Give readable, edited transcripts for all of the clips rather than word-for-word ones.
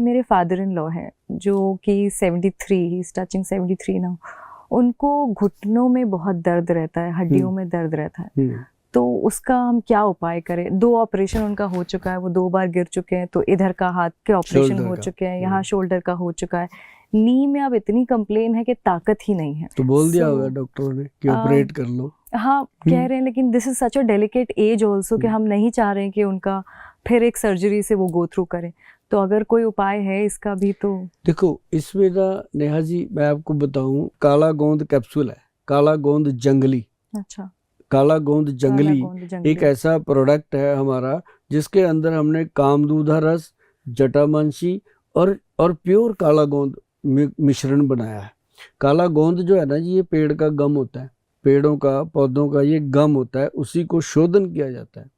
मेरे father in law हैं जो कि 73, ही इज टचिंग 73 नाउ। उनको घुटनों में बहुत दर्द रहता है, हड्डियों में दर्द रहता है, तो उसका हम क्या उपाय करें? 2 ऑपरेशन उनका हो चुका है, वो 2 बार गिर चुके हैं, तो इधर का हाथ के ऑपरेशन हो चुके हैं, यहाँ शोल्डर का हो चुका है, नी में अब इतनी कंप्लेन है कि ताकत ही नहीं है। तो बोल दिया होगा डॉक्टरों ने कि ऑपरेट कर लो। हाँ कह रहे हैं, लेकिन this is such a delicate edge also कि हम नहीं चाह रहे हैं कि उनका फिर एक सर्जरी से वो गो थ्रू करें। तो अगर कोई उपाय है इसका भी तो। देखो इसमें ना नेहा जी मैं आपको बताऊं, काला गोंद कैप्सूल है, काला गोंद जंगली। अच्छा। काला गोंद जंगली एक ऐसा प्रोडक्ट है हमारा जिसके अंदर हमने कामदूधा रस, जटामांसी और प्योर काला गोंद मिश्रण बनाया है। काला गोंद जो है ना जी, ये पेड़ का गम होता है, पेड़ों का पौधों का ये गम होता है, उसी को शोधन किया जाता है।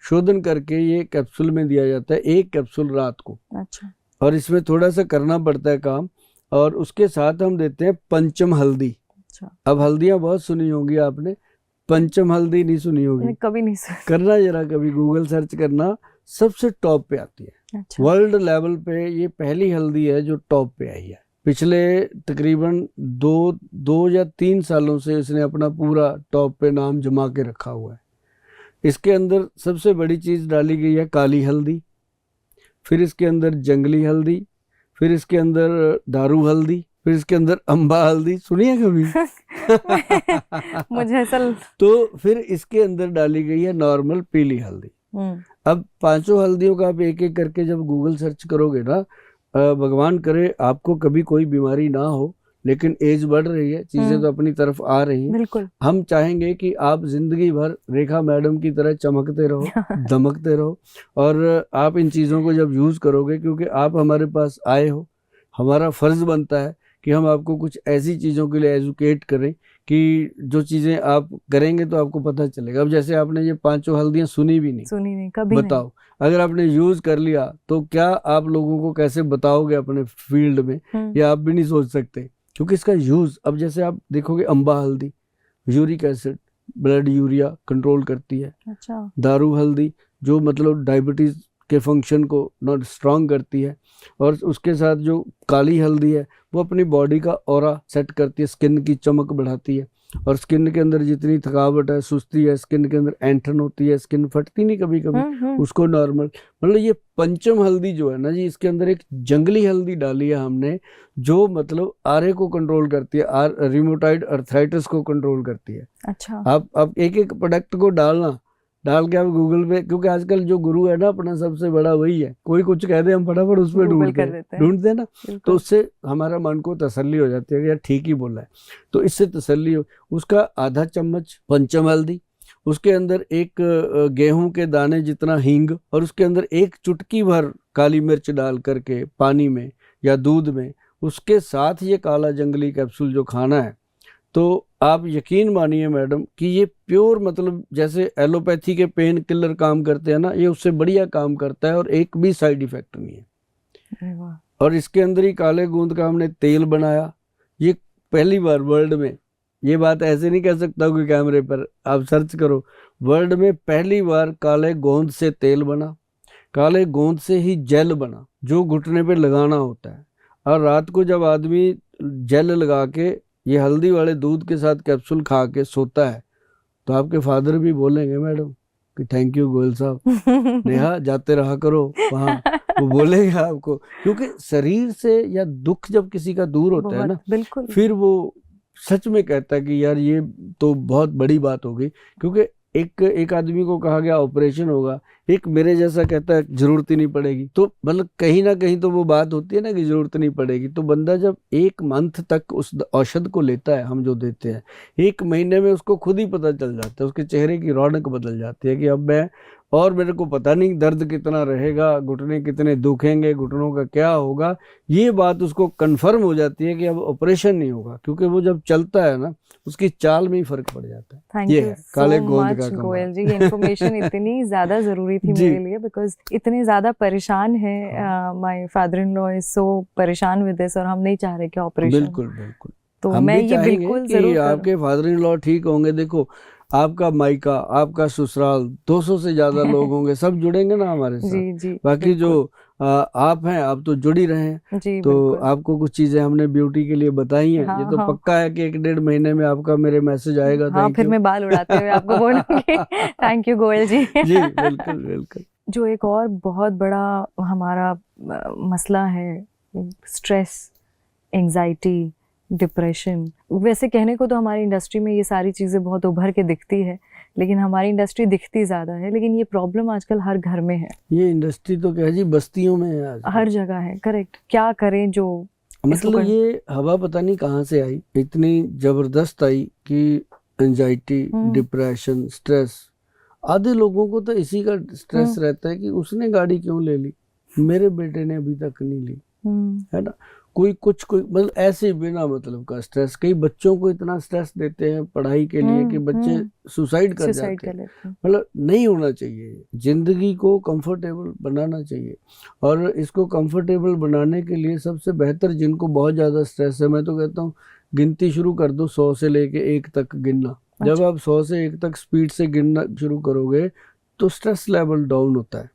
शोधन करके ये कैप्सूल में दिया जाता है, 1 कैप्सूल रात को। अच्छा। और इसमें थोड़ा सा करना पड़ता है काम, और उसके साथ हम देते हैं पंचम हल्दी। अच्छा। अब हल्दियां बहुत सुनी होंगी आपने, पंचम हल्दी नहीं सुनी होगी, कभी नहीं सुनी। करना जरा, कभी गूगल सर्च करना, सबसे टॉप पे आती है। अच्छा। वर्ल्ड लेवल पे ये पहली हल्दी है जो टॉप पे आई है। पिछले तकरीबन 2 या 3 सालों से इसने अपना पूरा टॉप पे नाम जमा के रखा हुआ है। इसके अंदर सबसे बड़ी चीज डाली गई है काली हल्दी, फिर इसके अंदर जंगली हल्दी, फिर इसके अंदर दारू हल्दी, फिर इसके अंदर अम्बा हल्दी, सुनिए कभी? मुझे ऐसा तो फिर इसके अंदर डाली गई है नॉर्मल पीली हल्दी। अब 5 हल्दियों का आप एक एक करके जब गूगल सर्च करोगे ना, भगवान करे आपको कभी कोई बीमारी ना हो, लेकिन एज बढ़ रही है, चीजें तो अपनी तरफ आ रही हैं। बिल्कुल। हम चाहेंगे कि आप जिंदगी भर रेखा मैडम की तरह चमकते रहो, दमकते रहो, और आप इन चीजों को जब यूज करोगे, क्योंकि आप हमारे पास आए हो, हमारा फर्ज बनता है कि हम आपको कुछ ऐसी चीजों के लिए एजुकेट करें कि जो चीजें आप करेंगे तो आपको पता चलेगा। अब जैसे आपने ये 5 हल्दियां सुनी नहीं कभी बताओ नहीं। अगर आपने यूज कर लिया तो क्या आप लोगों को कैसे बताओगे अपने फील्ड में, या आप भी नहीं सोच सकते, क्योंकि इसका यूज, अब जैसे आप देखोगे अम्बा हल्दी uric acid, blood urea control करती है। अच्छा। दारू हल्दी जो मतलब डायबिटीज के फंक्शन को नॉट स्ट्रांग करती है, और उसके साथ जो काली हल्दी है वो अपनी बॉडी का ऑरा सेट करती है, स्किन की चमक बढ़ाती है, और स्किन के अंदर जितनी थकावट है, सुस्ती है, स्किन के अंदर ऐंठन होती है, स्किन फटती नहीं कभी कभी, उसको नॉर्मल, मतलब ये पंचम हल्दी जो है ना जी, इसके अंदर एक जंगली हल्दी डाली है हमने, जो मतलब आरे को कंट्रोल करती है, रिमोटाइड अर्थराइटिस को कंट्रोल करती है। अच्छा। आप एक एक प्रोडक्ट को डाल के आप गूगल पे, क्योंकि आजकल जो गुरु है ना अपना सबसे बड़ा वही है, कोई कुछ कह दे हम फटाफट उस पर ढूंढते हैं ना, तो उससे हमारा मन को तसल्ली हो जाती है कि यार ठीक ही बोला है, तो इससे तसल्ली हो। उसका आधा चम्मच पंचम हल्दी, उसके अंदर एक गेहूं के दाने जितना हींग, और उसके अंदर 1 चुटकी भर काली मिर्च डाल करके पानी में या दूध में, उसके साथ ये काला जंगली कैप्सूल जो खाना है, तो आप यकीन मानिए मैडम कि ये प्योर, मतलब जैसे एलोपैथी के पेन किलर काम करते हैं ना, ये उससे बढ़िया काम करता है, और एक भी साइड इफेक्ट नहीं है। और इसके अंदर ही काले गोंद का हमने तेल बनाया, ये पहली बार वर्ल्ड में, ये बात ऐसे नहीं कह सकता कोई कैमरे पर, आप सर्च करो, वर्ल्ड में पहली बार काले गोंद से तेल बना, काले गोंद से ही जेल बना जो घुटने पे लगाना होता है। और रात को जब आदमी जेल लगा के ये हल्दी वाले दूध के साथ कैप्सूल खा के सोता है, तो आपके फादर भी बोलेंगे मैडम कि थैंक यू गोयल साहब, नेहा जाते रहा करो वहाँ, वो बोलेंगे आपको, क्योंकि शरीर से या दुख जब किसी का दूर होता है ना, बिल्कुल, फिर वो सच में कहता है कि यार ये तो बहुत बड़ी बात हो गई। क्योंकि एक आदमी को कहा गया ऑपरेशन होगा, एक मेरे जैसा कहता है जरूरत ही नहीं पड़ेगी, तो मतलब कहीं ना कहीं तो वो बात होती है ना कि जरूरत नहीं पड़ेगी। तो बंदा जब 1 मंथ तक उस औषध को लेता है, हम जो देते हैं, 1 महीने में उसको खुद ही पता चल जाता है, उसके चेहरे की रौनक बदल जाती है कि अब मैं, और मेरे को पता नहीं दर्द कितना रहेगा, घुटने कितने दुखेंगे, घुटनों का क्या होगा, ये बात उसको कंफर्म हो जाती है कि अब ऑपरेशन नहीं होगा, क्योंकि वो जब चलता है ना उसकी चाल में ही फर्क पड़ जाता है। थैंक यू काले सो गोंद मच का गोयल जी, ये इन्फॉर्मेशन इतनी ज्यादा जरूरी थी मेरे लिए, बिकॉज इतने ज्यादा परेशान है, my father in law is so परेशान विद दिस, और हम नहीं चाह रहे कि ऑपरेशन। बिल्कुल बिल्कुल, तो हम मैं भी ये चाहेंगे बिल्कुल कि जरूर आपके फादर इन लॉ ठीक होंगे। देखो आपका मायका, आपका ससुराल, 200 से ज्यादा लोग होंगे, सब जुड़ेंगे ना हमारे साथ। जी जी, बाकी जो आप हैं, आप तो जुड़ ही रहे हैं। जी, तो बिल्कुल। आपको कुछ चीजें हमने ब्यूटी के लिए बताई हैं। हाँ, ये तो हाँ। पक्का है कि 1-1.5 महीने में आपका मेरे मैसेज आएगा। हाँ, थैंक फिर यू। मैं बाल उड़ाते हुए आपको बोलूंगी थैंक यू गोयल जी। जी बिल्कुल बिल्कुल। जो एक और बहुत बड़ा हमारा मसला है, स्ट्रेस, एंजाइटी, डिप्रेशन। वैसे कहने को तो हमारी इंडस्ट्री में ये सारी चीज़ें बहुत उभर के दिखती है, लेकिन हमारी इंडस्ट्री दिखती ज़्यादा है, लेकिन ये प्रॉब्लम आजकल हर घर में है। ये इंडस्ट्री तो क्या जी, बस्तियों में है आज। हर जगह है, करेक्ट। क्या करें जो मतलब ये हवा पता नहीं कहाँ से आई, इतनी जबरदस्त आई कि एंजाइटी, डिप्रेशन, स्ट्रेस। आधे लोगों को तो इसी का स्ट्रेस रहता है कि उसने गाड़ी क्यों ले ली, मेरे बेटे ने अभी तक नहीं ली, है ना। कोई मतलब ऐसे बिना मतलब का स्ट्रेस। कई बच्चों को इतना स्ट्रेस देते हैं पढ़ाई के लिए कि बच्चे सुसाइड कर जाते हैं। मतलब नहीं होना चाहिए। जिंदगी को कंफर्टेबल बनाना चाहिए, और इसको कंफर्टेबल बनाने के लिए सबसे बेहतर, जिनको बहुत ज़्यादा स्ट्रेस है, मैं तो कहता हूँ गिनती शुरू कर दो 100 से लेके 1 तक गिनना। जब आप 100 से 1 तक स्पीड से गिनना शुरू करोगे तो स्ट्रेस लेवल डाउन होता है।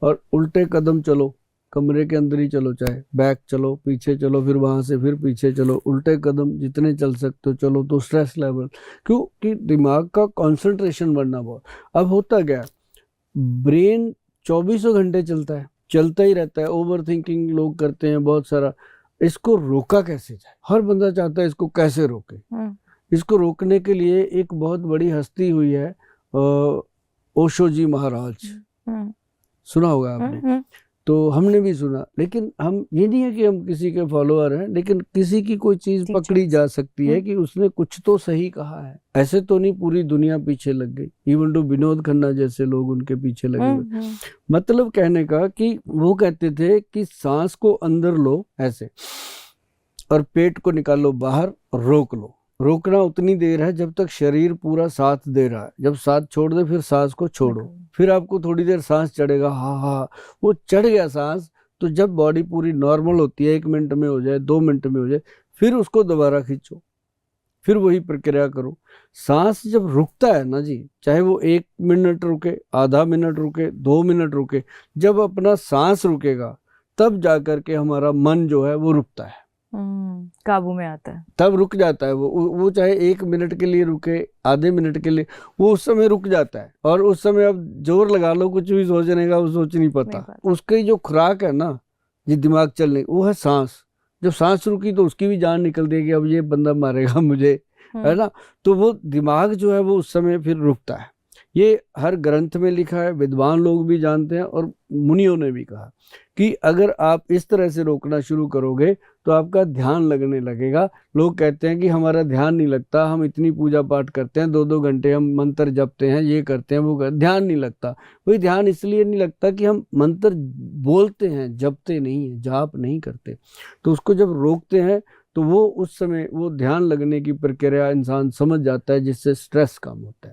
और उल्टे कदम चलो, कमरे के अंदर ही चलो, चाहे बैक चलो, पीछे चलो, फिर वहां से फिर पीछे चलो, उल्टे कदम जितने चल सकते हो चलो, तो स्ट्रेस लेवल, क्योंकि दिमाग का कंसंट्रेशन बढ़ना बहुत। अब होता क्या, ब्रेन 24 घंटे चलता ही रहता है। ओवर थिंकिंग लोग करते हैं बहुत सारा। इसको रोका कैसे जाए, हर बंदा चाहता है इसको कैसे रोके। इसको रोकने के लिए एक बहुत बड़ी हस्ती हुई है, ओशो जी महाराज, सुना होगा आपने। तो हमने भी सुना, लेकिन हम ये नहीं है कि हम किसी के फॉलोअर हैं, लेकिन किसी की कोई चीज पकड़ी जा सकती है कि उसने कुछ तो सही कहा है। ऐसे तो नहीं पूरी दुनिया पीछे लग गई, इवन तो विनोद खन्ना जैसे लोग उनके पीछे लगे हुए। मतलब कहने का कि वो कहते थे कि सांस को अंदर लो ऐसे, और पेट को निकालो बाहर, रोक लो। रोकना उतनी देर है जब तक शरीर पूरा साथ दे रहा है। जब साथ छोड़ दे फिर सांस को छोड़ो। फिर आपको थोड़ी देर सांस चढ़ेगा, हाँ हाँ, वो चढ़ गया सांस, तो जब बॉडी पूरी नॉर्मल होती है, 1 मिनट में हो जाए, 2 मिनट में हो जाए, फिर उसको दोबारा खींचो, फिर वही प्रक्रिया करो। सांस जब रुकता है ना जी, चाहे वो 1 मिनट रुके, आधा मिनट रुके, 2 मिनट रुके, जब अपना सांस रुकेगा तब जाकर के हमारा मन जो है वो रुकता है, काबू में आता है, तब रुक जाता है। वो चाहे 1 मिनट के लिए रुके, आधे मिनट के लिए, वो उस समय रुक जाता है। और उस समय अब जोर लगा लो कुछ भी सोचने का, वो सोच नहीं पाता। उसकी जो खुराक है ना, ये दिमाग चलने, वो है सांस। जब सांस रुकी तो उसकी भी जान निकल देगी, अब ये बंदा मारेगा मुझे, है ना। तो वो दिमाग जो है वो उस समय फिर रुकता है। ये हर ग्रंथ में लिखा है, विद्वान लोग भी जानते हैं, और मुनियों ने भी कहा कि अगर आप इस तरह से रोकना शुरू करोगे तो आपका ध्यान लगने लगेगा। लोग कहते हैं कि हमारा ध्यान नहीं लगता, हम इतनी पूजा पाठ करते हैं, 2-2 घंटे हम मंत्र जपते हैं, ये करते हैं, वो करते, ध्यान नहीं लगता। वही ध्यान इसलिए नहीं लगता कि हम मंत्र बोलते हैं, जपते नहीं है, जाप नहीं करते। तो उसको जब रोकते हैं तो वो उस समय वो ध्यान लगने की प्रक्रिया इंसान समझ जाता है, जिससे स्ट्रेस कम होता है।